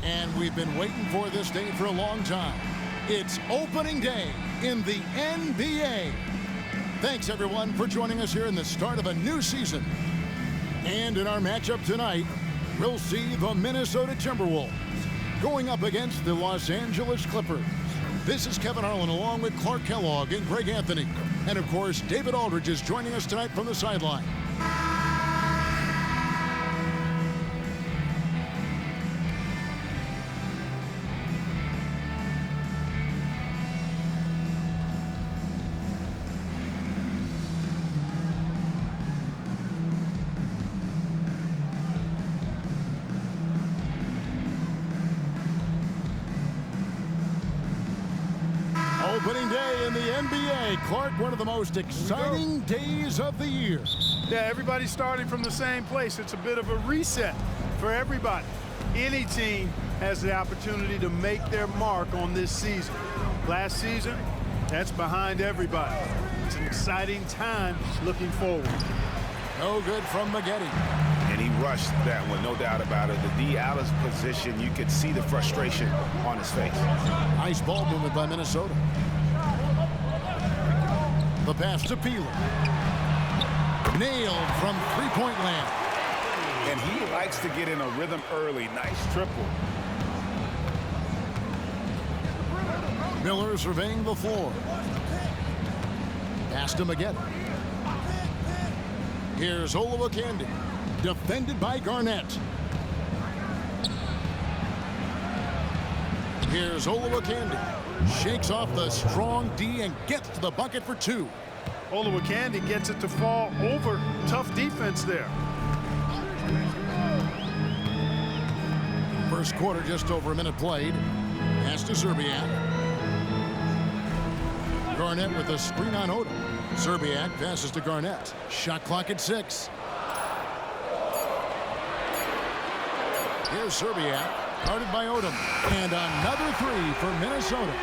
And we've been waiting for this day for a long time. It's opening day in the NBA. Thanks, everyone, for joining us here in the start of a new season. And in our matchup tonight, we'll see the Minnesota Timberwolves going up against the Los Angeles Clippers. This is Kevin Harlan along with Clark Kellogg and Greg Anthony. And, of course, David Aldridge is joining us tonight from the sideline. Opening day in the NBA. Clark, one of the most exciting days of the year. Yeah, everybody's starting from the same place. It's a bit of a reset for everybody. Any team has the opportunity to make their mark on this season. Last season, that's behind everybody. It's an exciting time looking forward. No good from Maggette. And he rushed that one, no doubt about it. The D out of position, you could see the frustration on his face. Nice ball movement by Minnesota. The pass to Peeler. Nailed from three-point land. And he likes to get in a rhythm early. Nice triple. Miller surveying the floor. Pass to Maggette. Here's Olowokandi. Defended by Garnett. Here's Olowokandi. Shakes off the strong D and gets to the bucket for two. Olowokandi gets it to fall over. Tough defense there. First quarter, just over a minute played. Pass to Szczerbiak. Garnett with a screen on Odom. Szczerbiak passes to Garnett. Shot clock at 6. Here's Szczerbiak, guarded by Odom. And another three for Minnesota.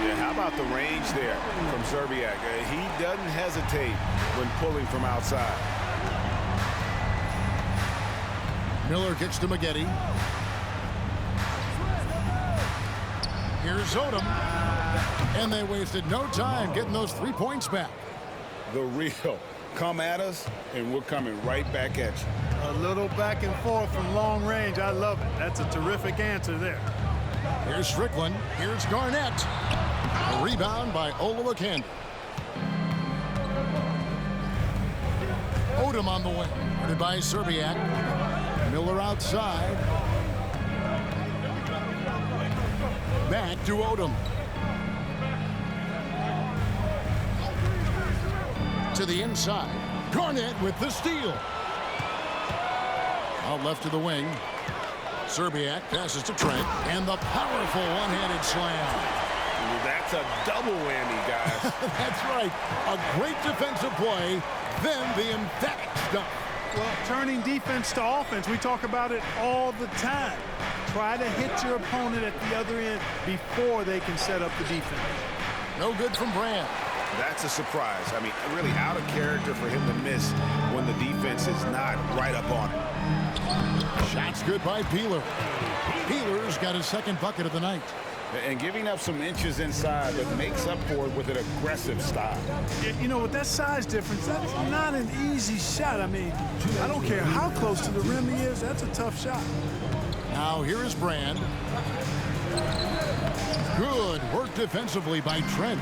Yeah, how about the range there from Szczerbiak? He doesn't hesitate when pulling from outside. Miller kicks to Maggette. Here's Odom. And they wasted no time getting those 3 points back. The real. Come at us, and we're coming right back at you. A little back and forth from long range. I love it. That's a terrific answer there. Here's Strickland. Here's Garnett. A rebound by Olowokandi. Odom on the wing. Guarded by Szczerbiak. Miller outside. Back to Odom. To the inside. Garnett with the steal. Out left to the wing. Szczerbiak passes to Trent. And the powerful one-handed slam. That's a double whammy, guys. That's right. A great defensive play, then the emphatic stuff. Well, turning defense to offense, we talk about it all the time. Try to hit your opponent at the other end before they can set up the defense. No good from Brand. That's a surprise. I mean, really out of character for him to miss when the defense is not right up on it. Shots good by Peeler. Peeler's got his second bucket of the night. And giving up some inches inside, but makes up for it with an aggressive style. You know, with that size difference, that's not an easy shot. I mean, I don't care how close to the rim he is, that's a tough shot. Now here is Brand. Good work defensively by Trent.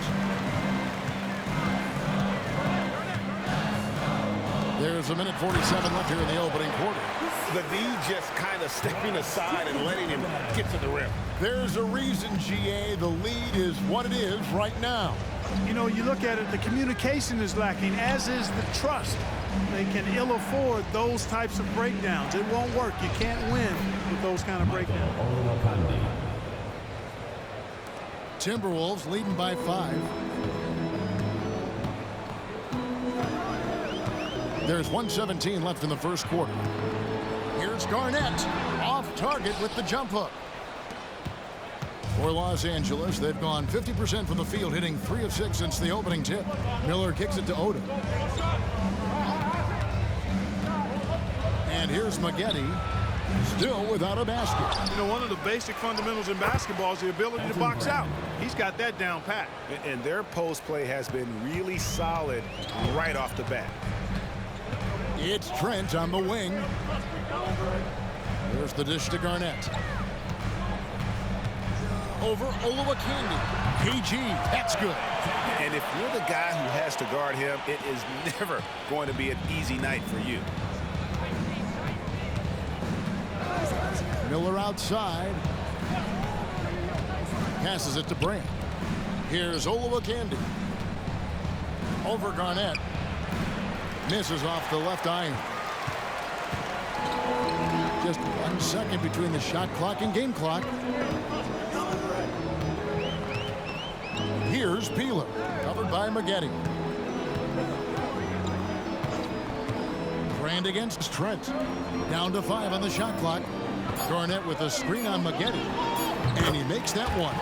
There's a minute 47 left here in the opening quarter. The D just kind of stepping aside and letting him get to the rim. There's a reason, GA, the lead is what it is right now. You know, you look at it, the communication is lacking, as is the trust. They can ill afford those types of breakdowns. It won't work. You can't win with those kind of breakdowns. Timberwolves leading by 5. There's 1:17 left in the first quarter. Here's Garnett, off target with the jump hook. For Los Angeles, they've gone 50% from the field, hitting 3 of 6 since the opening tip. Miller kicks it to Odom. And here's Maggette. Still without a basket. You know, one of the basic fundamentals in basketball is the ability to box out. He's got that down pat. And their post play has been really solid right off the bat. It's Trent on the wing. There's the dish to Garnett. Over Olowokandi. KG, that's good. And if you're the guy who has to guard him, it is never going to be an easy night for you. Miller outside. Passes it to Brand. Here's Olowokandi. Over Garnett. Misses off the left iron. Just 1 second between the shot clock and game clock. Here's Peeler, covered by Maggette. Brand against Trent. Down to 5 on the shot clock. Garnett with a screen on Maggette. And he makes that one.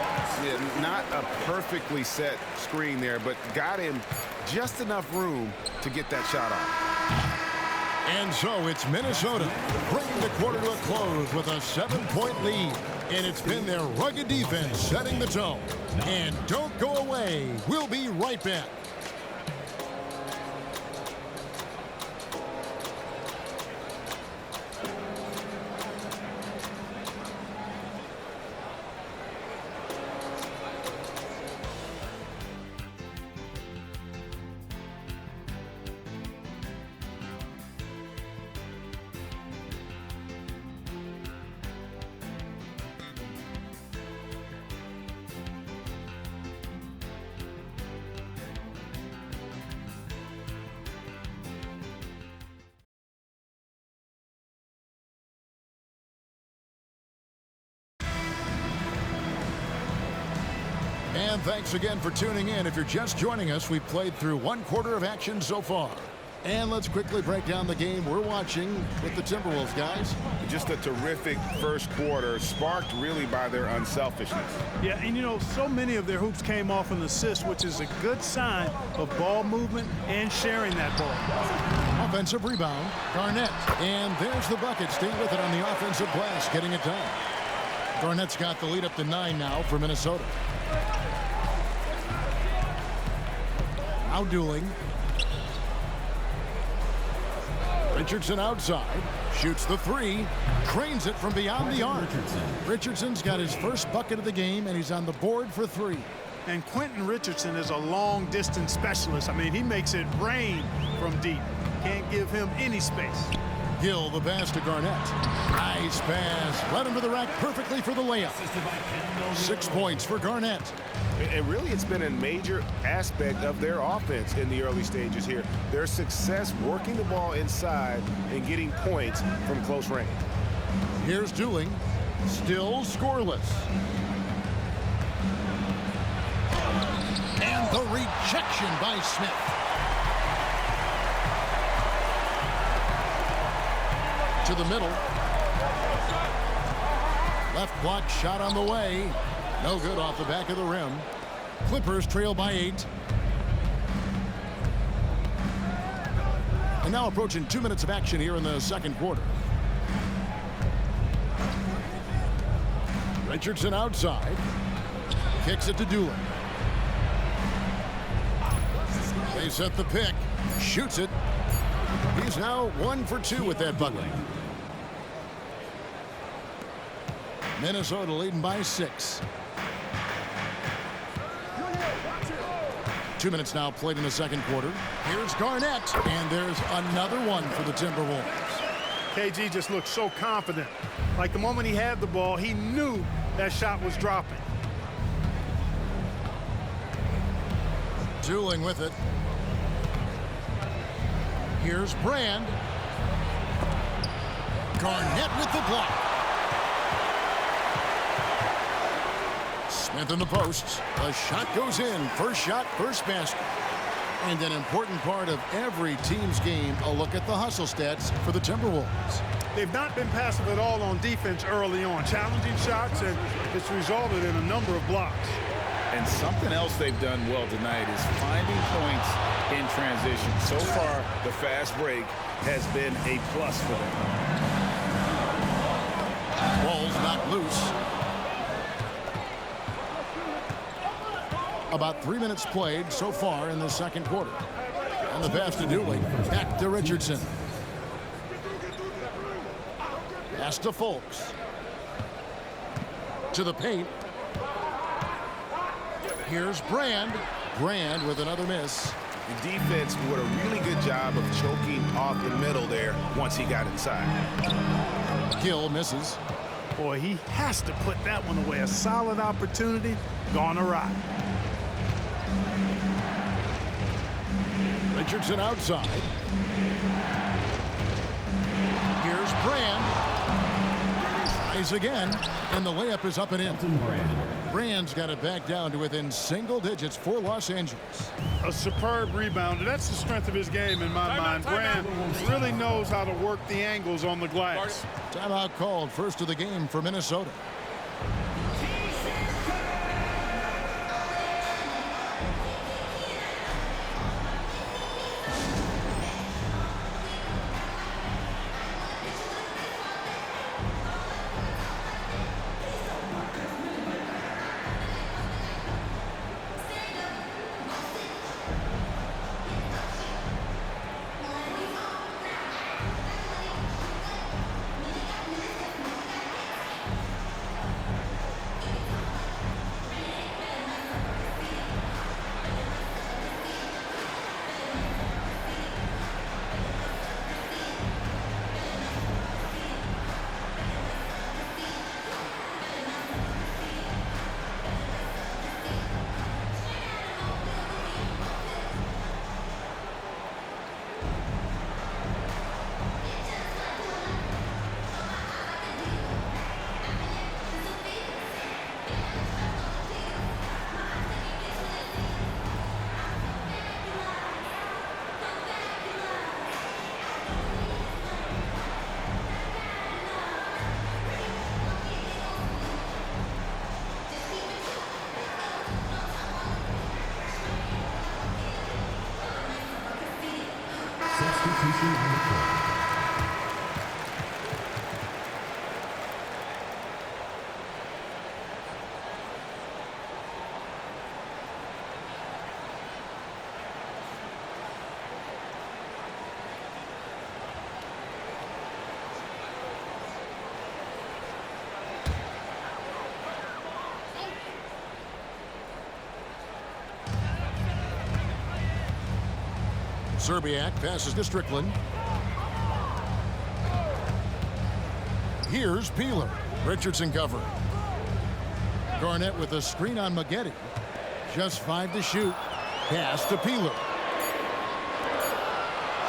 Yeah, not a perfectly set screen there, but got him just enough room to get that shot off. And so it's Minnesota bringing the quarter to a close with a 7-point lead. And it's been their rugged defense setting the tone. And don't go away. We'll be right back. And thanks again for tuning in. If you're just joining us, we've played through 1 quarter of action so far. And let's quickly break down the game we're watching with the Timberwolves, guys. Just a terrific first quarter, sparked really by their unselfishness. Yeah, and you know, so many of their hoops came off an assist, which is a good sign of ball movement and sharing that ball. Offensive rebound, Garnett. And there's the bucket. Stay with it on the offensive glass, getting it done. Garnett's got the lead up to 9 now for Minnesota. Now dueling. Richardson outside. Shoots the 3. Trains it from beyond the arc. Richardson's got his first bucket of the game, and he's on the board for 3. And Quentin Richardson is a long-distance specialist. I mean, he makes it rain from deep. Can't give him any space. Gill, the pass to Garnett. Nice pass. Led him to the rack perfectly for the layup. 6 points for Garnett. And really, it's been a major aspect of their offense in the early stages here. Their success working the ball inside and getting points from close range. Here's Dooling. Still scoreless. And the rejection by Smith. To the middle. Left block shot on the way. No good off the back of the rim. Clippers trail by 8. And now approaching 2 minutes of action here in the second quarter. Richardson outside. Kicks it to Dooling. They set the pick. Shoots it. He's now 1 for 2 with that bucket. Minnesota leading by 6. 2 minutes now played in the second quarter. Here's Garnett, and there's another one for the Timberwolves. KG just looked so confident. Like the moment he had the ball, he knew that shot was dropping. Dooling with it. Here's Brand. Garnett with the block. Smith in the posts. The shot goes in. First shot, first basket. And an important part of every team's game, a look at the hustle stats for the Timberwolves. They've not been passive at all on defense early on. Challenging shots, and it's resulted in a number of blocks. And something else they've done well tonight is finding points in transition. So far, the fast break has been a plus for them. loose. About 3 minutes played so far in the second quarter. And the pass to Dooley. Back to Richardson. Pass to Folks. To the paint. Here's Brand. Brand with another miss. The defense did a really good job of choking off the middle there once he got inside. Gill misses. Boy, he has to put that one away. A solid opportunity gone awry. Richardson outside. Here's Brand. Tries again, and the layup is up and in. Brand's got it back down to within single digits for Los Angeles. A superb rebounder. That's the strength of his game in my mind. Brand really knows how to work the angles on the glass. Timeout called, first of the game for Minnesota. Serbiak passes to Strickland. Here's Peeler. Richardson cover. Garnett with a screen on Maggette. Just 5 to shoot. Pass to Peeler.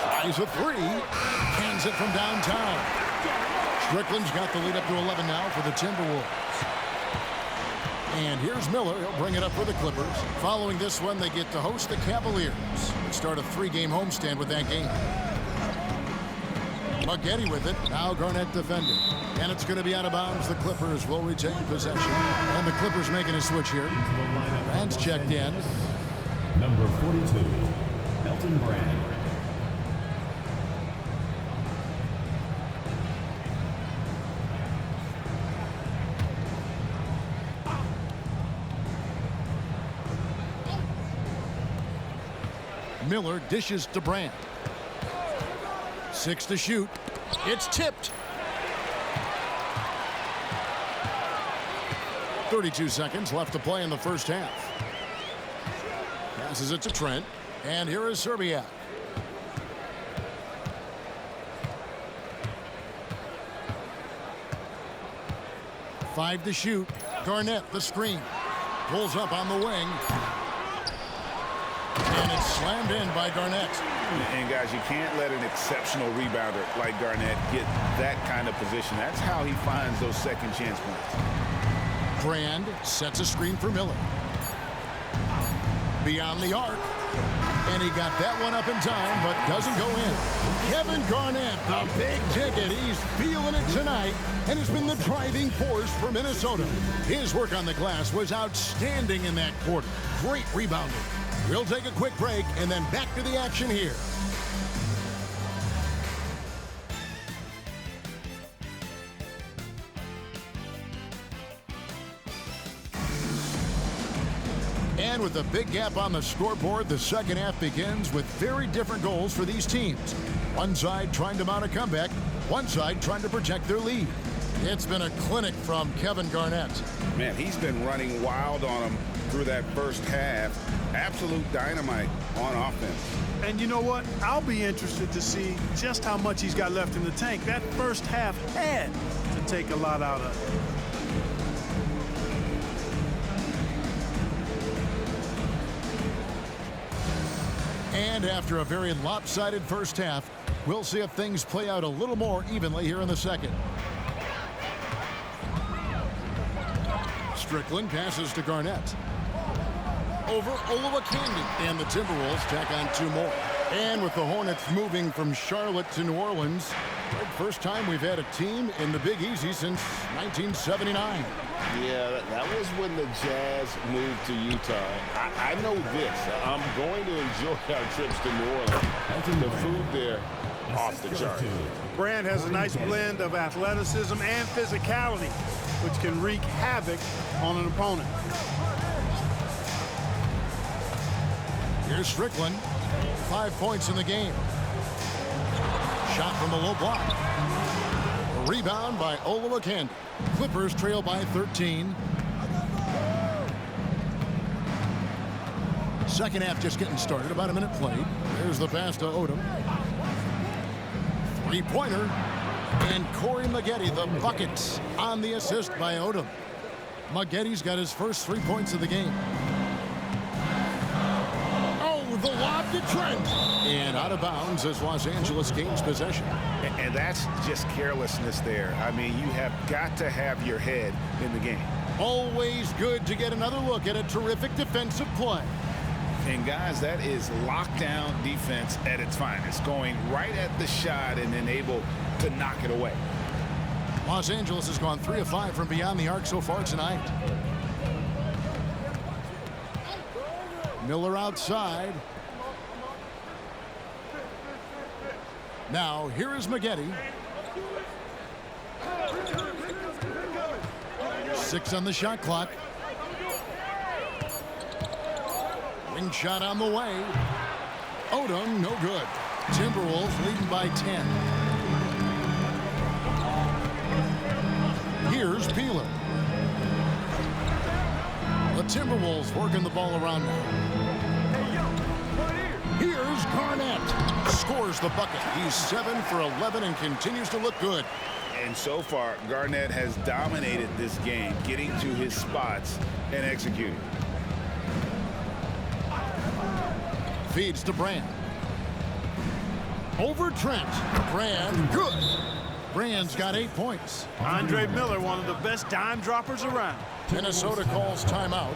Tries a 3. Hands it from downtown. Strickland's got the lead up to 11 now for the Timberwolves. And here's Miller. He'll bring it up for the Clippers. Following this one, they get to host the Cavaliers. They start a 3-game homestand with that game. Maggette with it. Now Garnett defending. And it's going to be out of bounds. The Clippers will retain possession. And the Clippers making a switch here. Brand's checked in. Number 42, Elton Brand. Miller dishes to Brand. 6 to shoot. It's tipped. 32 seconds left to play in the first half. Passes it to Trent. And here is Serbiak. Five to shoot. Garnett, the screen. Pulls up on the wing. And it's slammed in by Garnett. And guys, you can't let an exceptional rebounder like Garnett get that kind of position. That's how he finds those second chance points. Brand sets a screen for Miller. Beyond the arc. And he got that one up in time, but doesn't go in. Kevin Garnett, the big ticket. He's feeling it tonight, and has been the driving force for Minnesota. His work on the glass was outstanding in that quarter. Great rebounding. We'll take a quick break and then back to the action here. And with a big gap on the scoreboard, the second half begins with very different goals for these teams. One side trying to mount a comeback, one side trying to protect their lead. It's been a clinic from Kevin Garnett. Man, he's been running wild on them through that first half. Absolute dynamite on offense. And you know what? I'll be interested to see just how much he's got left in the tank. That first half had to take a lot out of it. And after a very lopsided first half, we'll see if things play out a little more evenly here in the second. Strickland passes to Garnett. Over Olowokandi, and the Timberwolves tack on 2 more. And with the Hornets moving from Charlotte to New Orleans, first time we've had a team in the Big Easy since 1979. Yeah, that was when the Jazz moved to Utah. I know this. I'm going to enjoy our trips to New Orleans. The food there, off the chart. Brand has a nice blend of athleticism and physicality, which can wreak havoc on an opponent. Here's Strickland. 5 points in the game. Shot from the low block. A rebound by Olowokandi. Clippers trail by 13. Second half just getting started. About a minute played. There's the pass to Odom. 3-pointer. And Corey Maggette, the bucket on the assist by Odom. Maggetti's got his first 3 points of the game. The lob to Trent. And out of bounds as Los Angeles gains possession. And that's just carelessness there. I mean, you have got to have your head in the game. Always good to get another look at a terrific defensive play. And guys, that is lockdown defense at its finest. Going right at the shot and then able to knock it away. Los Angeles has gone 3 of 5 from beyond the arc so far tonight. Miller outside. Now, here is Maggette. 6 on the shot clock. Wing shot on the way. Odom, no good. Timberwolves leading by 10. Here's Peeler. The Timberwolves working the ball around now. Here's Garnett. Scores the bucket. He's 7 for 11 and continues to look good. And so far, Garnett has dominated this game, getting to his spots and executing. Feeds to Brand. Over Trent. Brand, good. Brand's got 8 points. Andre Miller, one of the best dime droppers around. Minnesota calls timeout.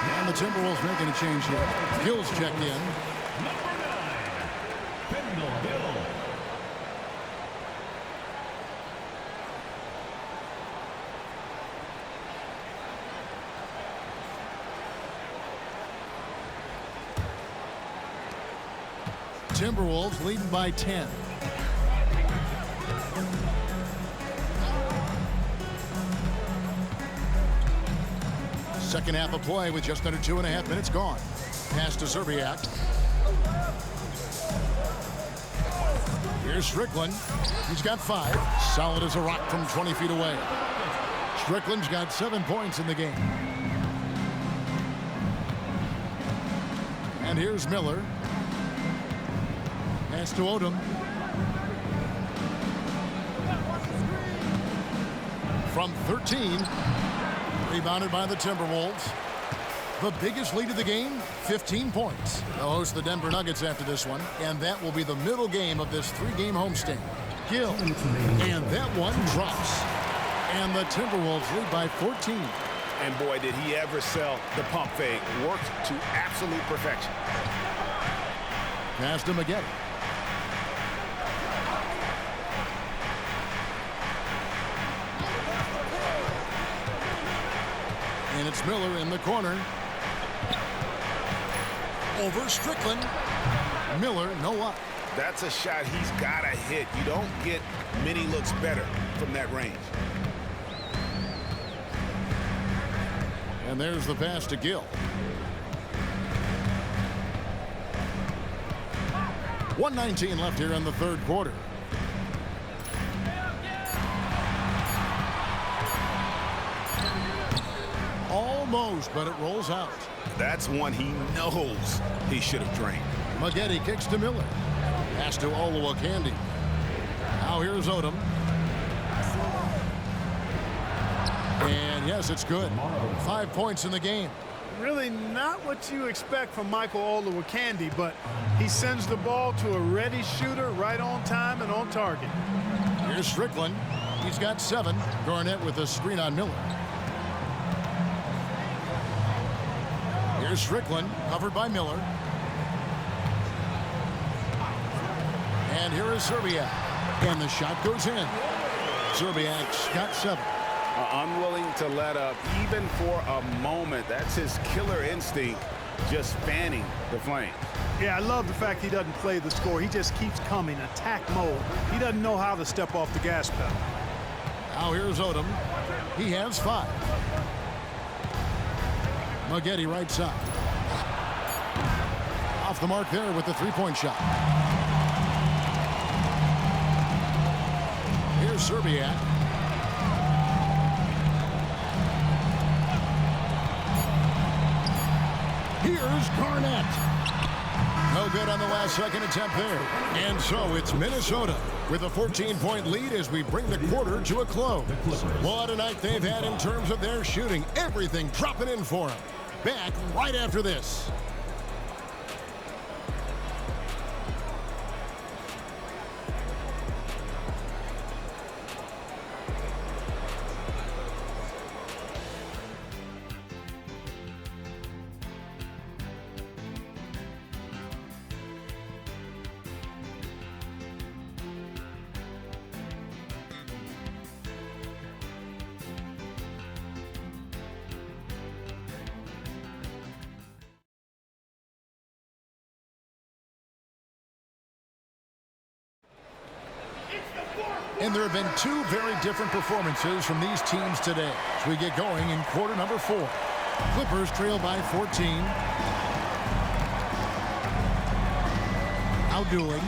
And the Timberwolves making a change here. Gill's checked in. Number 9, Kendall Gill. Timberwolves leading by 10. Second half of play with just under 2.5 minutes gone. Pass to Zerbiak. Here's Strickland. He's got 5. Solid as a rock from 20 feet away. Strickland's got 7 points in the game. And here's Miller. Pass to Odom. From 13. Rebounded by the Timberwolves. The biggest lead of the game, 15 points. They'll host the Denver Nuggets after this one, and that will be the middle game of this 3-game homestand. Gill. And that one drops. And the Timberwolves lead by 14. And boy, did he ever sell the pump fake. Worked to absolute perfection. Pass to Maggette. And it's Miller in the corner. Over Strickland. Miller, no luck. That's a shot he's got to hit. You don't get many looks better from that range. And there's the pass to Gill. 1:19 left here in the third quarter. Almost, but it rolls out. That's one he knows he should have drained. Maggette kicks to Miller. Pass to Olowokandi. Now here's Odom. And yes, it's good. 5 points in the game. Really not what you expect from Michael Olowokandi, but he sends the ball to a ready shooter right on time and on target. Here's Strickland. He's got 7. Garnett with a screen on Miller. Here's Strickland, covered by Miller. And here is Zerbiak. And the shot goes in. Zerbiak's got 7. Unwilling to let up even for a moment. That's his killer instinct, just fanning the flames. Yeah, I love the fact he doesn't play the score. He just keeps coming, attack mode. He doesn't know how to step off the gas pedal. Now here's Odom. He has 5. Maggette right side. Off the mark there with the 3-point shot. Here's Zerbiak. Here's Garnett. No good on the last second attempt there. And so it's Minnesota with a 14-point lead as we bring the quarter to a close. What a night they've had in terms of their shooting. Everything dropping in for them. Back right after this. And there have been 2 very different performances from these teams today as we get going in quarter number 4. Clippers trail by 14. Outdueling.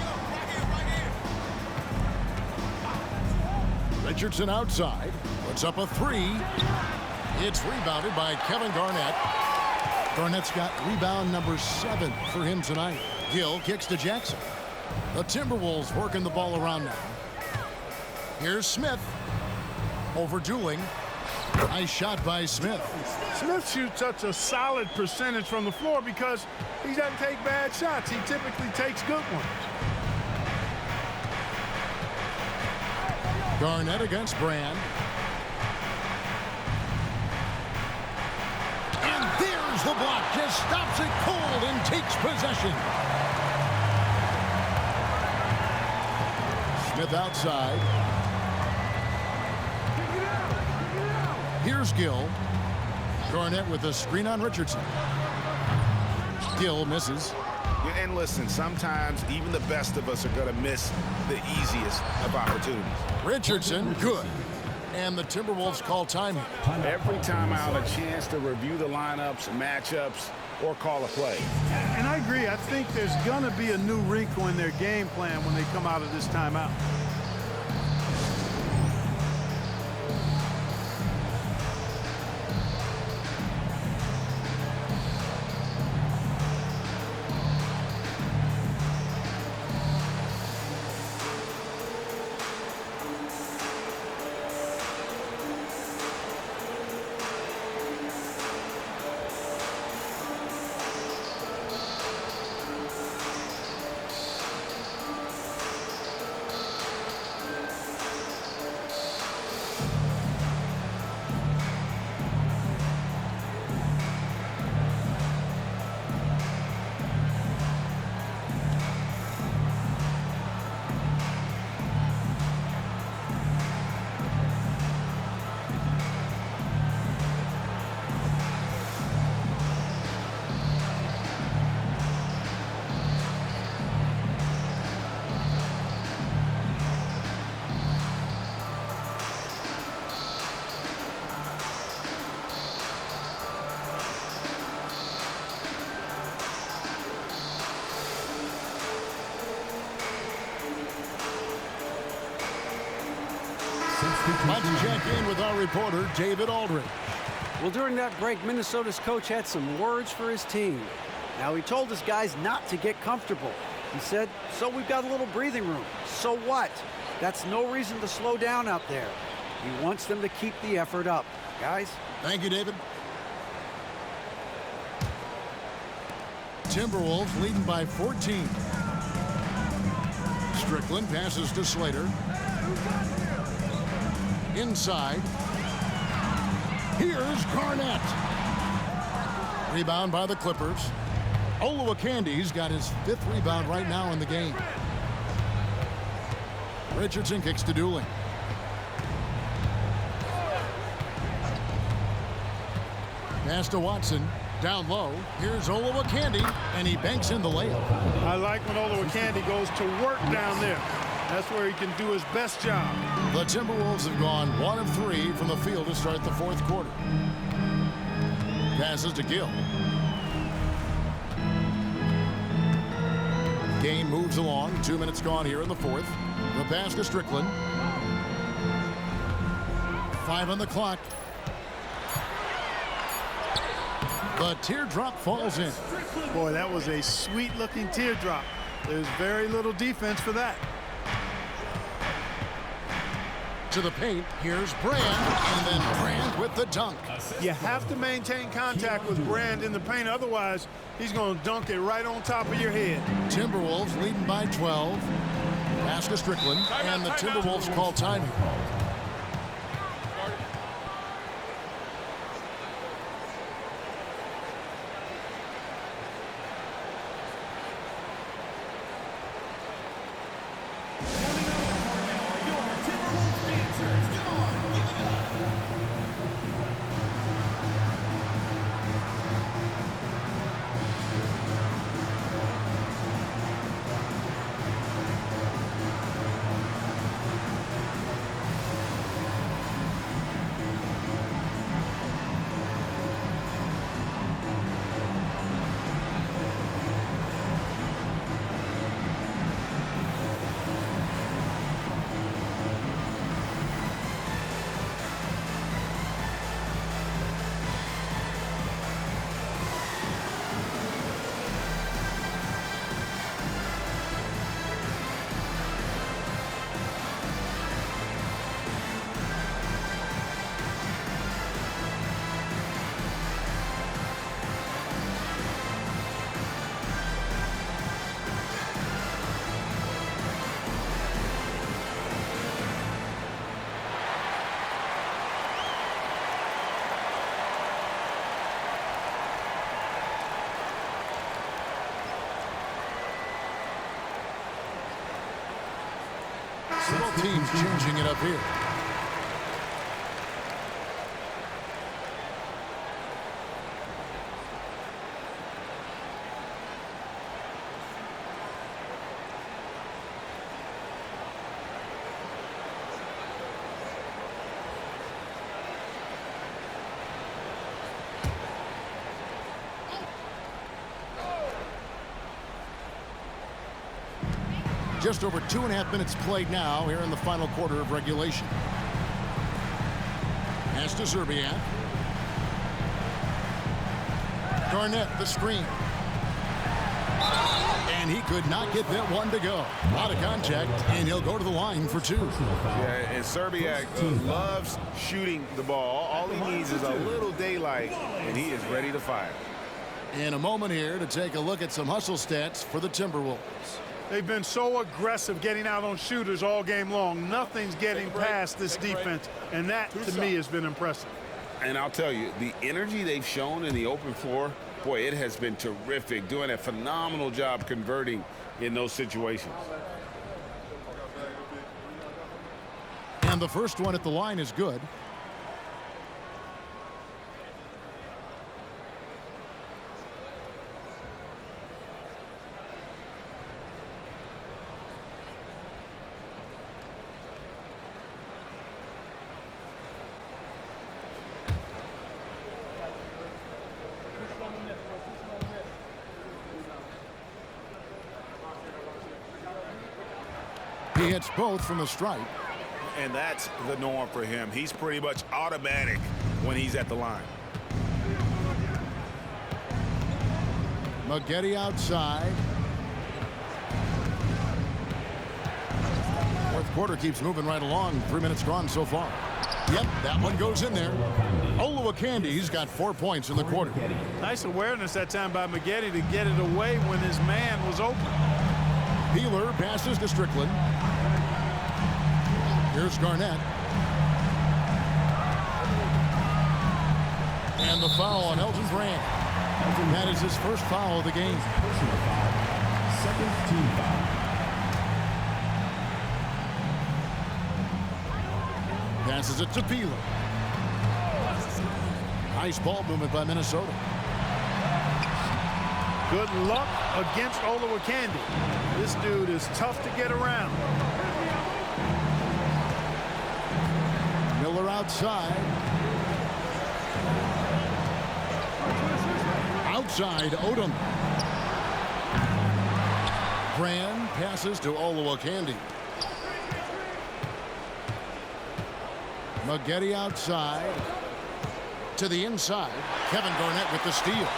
Richardson outside. Puts up a 3. It's rebounded by Kevin Garnett. Garnett's got rebound number 7 for him tonight. Gill kicks to Jackson. The Timberwolves working the ball around now. Here's Smith. Over Dooling. Nice shot by Smith. Smith shoots such a solid percentage from the floor because he doesn't take bad shots. He typically takes good ones. Garnett against Brand. And there's the block. Just stops it cold and takes possession. Smith outside. Here's Gill. Garnett with a screen on Richardson. Gill misses. And listen, sometimes even the best of us are going to miss the easiest of opportunities. Richardson, good. And the Timberwolves call timeout. Every timeout, a chance to review the lineups, matchups, or call a play. And I agree. I think there's going to be a new wrinkle in their game plan when they come out of this timeout. Let's check in with our reporter, David Aldridge. Well, during that break, Minnesota's coach had some words for his team. Now, he told his guys not to get comfortable. He said, so we've got a little breathing room. So what? That's no reason to slow down out there. He wants them to keep the effort up. Guys? Thank you, David. Timberwolves leading by 14. Strickland passes to Slater. Inside. Here's Garnett. Rebound by the Clippers. Oluwakandi's got his 5th rebound right now in the game. Richardson kicks to Dooley. Pass to Watson. Down low. Here's Oluwakandi, and he banks in the layup. I like when Oluwakandi goes to work down there. That's where he can do his best job. The Timberwolves have gone 1 of 3 from the field to start the 4th quarter. Passes to Gill. Game moves along. 2 minutes gone here in the 4th. The pass to Strickland. 5 on the clock. The teardrop falls in. Boy, that was a sweet-looking teardrop. There's very little defense for that. To the paint, here's Brand, and then Brand with the dunk. You have to maintain contact with Brand in the paint, otherwise he's going to dunk it right on top of your head. Timberwolves leading by 12. Pass to Strickland, and the Timberwolves call timeout. Both teams changing it up here. Just over 2.5 minutes played now here in the final quarter of regulation. Pass to Zerbiak. Garnett, the screen. And he could not get that one to go. Out of contact, and he'll go to the line for 2. Yeah, and Zerbiak loves shooting the ball. All he needs is a little daylight, and he is ready to fire. In a moment here to take a look at some hustle stats for the Timberwolves. They've been so aggressive getting out on shooters all game long. Nothing's getting past this defense, and that, to me, has been impressive. And I'll tell you, the energy they've shown in the open floor, boy, it has been terrific, doing a phenomenal job converting in those situations. And the first one at the line is good. He hits both from the stripe. And that's the norm for him. He's pretty much automatic when he's at the line. Maggette outside. Fourth quarter keeps moving right along. 3 minutes gone so far. Yep, that one goes in there. Oluwakandi's got 4 points in the quarter. Nice awareness that time by Maggette to get it away when his man was open. Peeler passes to Strickland. Here's Garnett. And the foul on Elton Brand. That is his first foul of the game. Personal foul. Second team foul. Passes it to Peeler. Nice ball movement by Minnesota. Good luck against Olowokandi. This dude is tough to get around. Miller outside. Outside, Odom. Brand passes to Olowokandi. Maggette outside. To the inside. Kevin Garnett with the steal.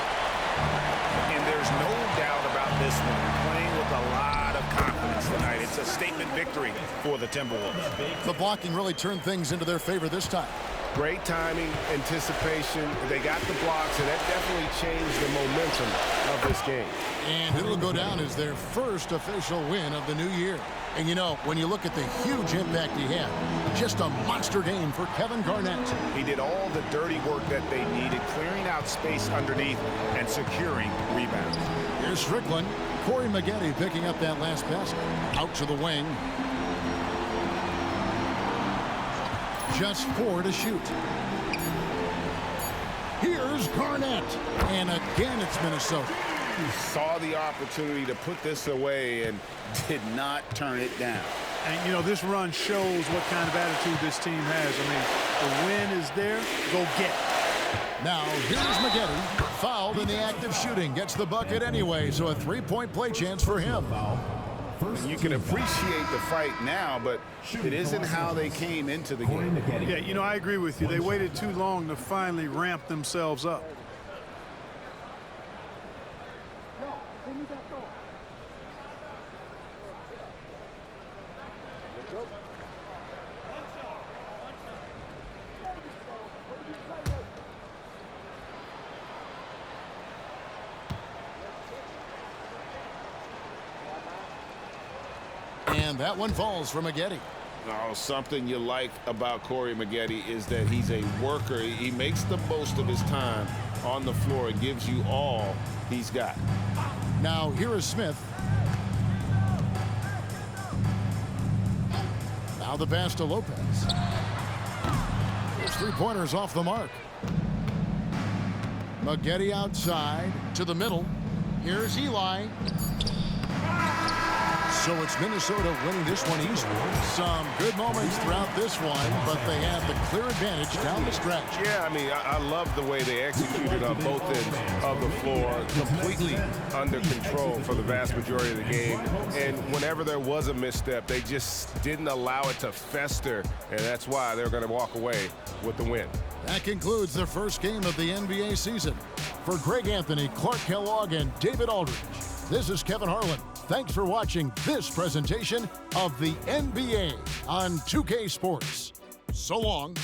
And there's no doubt about this one. Playing with a lot of confidence tonight. It's a statement victory for the Timberwolves. The blocking really turned things into their favor this time. Great timing, anticipation. They got the blocks, and that definitely changed the momentum of this game. And it'll go down as their first official win of the new year. And you know, when you look at the huge impact he had, just a monster game for Kevin Garnett. He did all the dirty work that they needed, clearing out space underneath and securing rebounds. Here's Strickland. Corey Maggette picking up that last basket. Out to the wing. Just 4 to shoot. Here's Garnett. And again, it's Minnesota. He saw the opportunity to put this away and did not turn it down. And, you know, this run shows what kind of attitude this team has. I mean, the win is there. Go get it. Now, here's Maggette. Fouled in the act of shooting. Gets the bucket anyway, so a 3-point play chance for him. You can appreciate the fight now, but it isn't how they came into the game. Yeah, you know, I agree with you. They waited too long to finally ramp themselves up. And that one falls for Maggette. Oh, something you like about Corey Maggette is that he's a worker. He makes the most of his time on the floor and gives you all he's got. Now, here is Smith. Now the pass to Lopez. There's 3-pointers off the mark. Maggette outside to the middle. Here's Eli. So it's Minnesota winning this one easily. Some good moments throughout this one, but they have the clear advantage down the stretch. Yeah, I mean, I love the way they executed on both ends of the floor, completely under control for the vast majority of the game. And whenever there was a misstep, they just didn't allow it to fester, and that's why they're going to walk away with the win. That concludes the first game of the NBA season. For Greg Anthony, Clark Kellogg, and David Aldridge, this is Kevin Harlan. Thanks for watching this presentation of the NBA on 2K Sports. So long.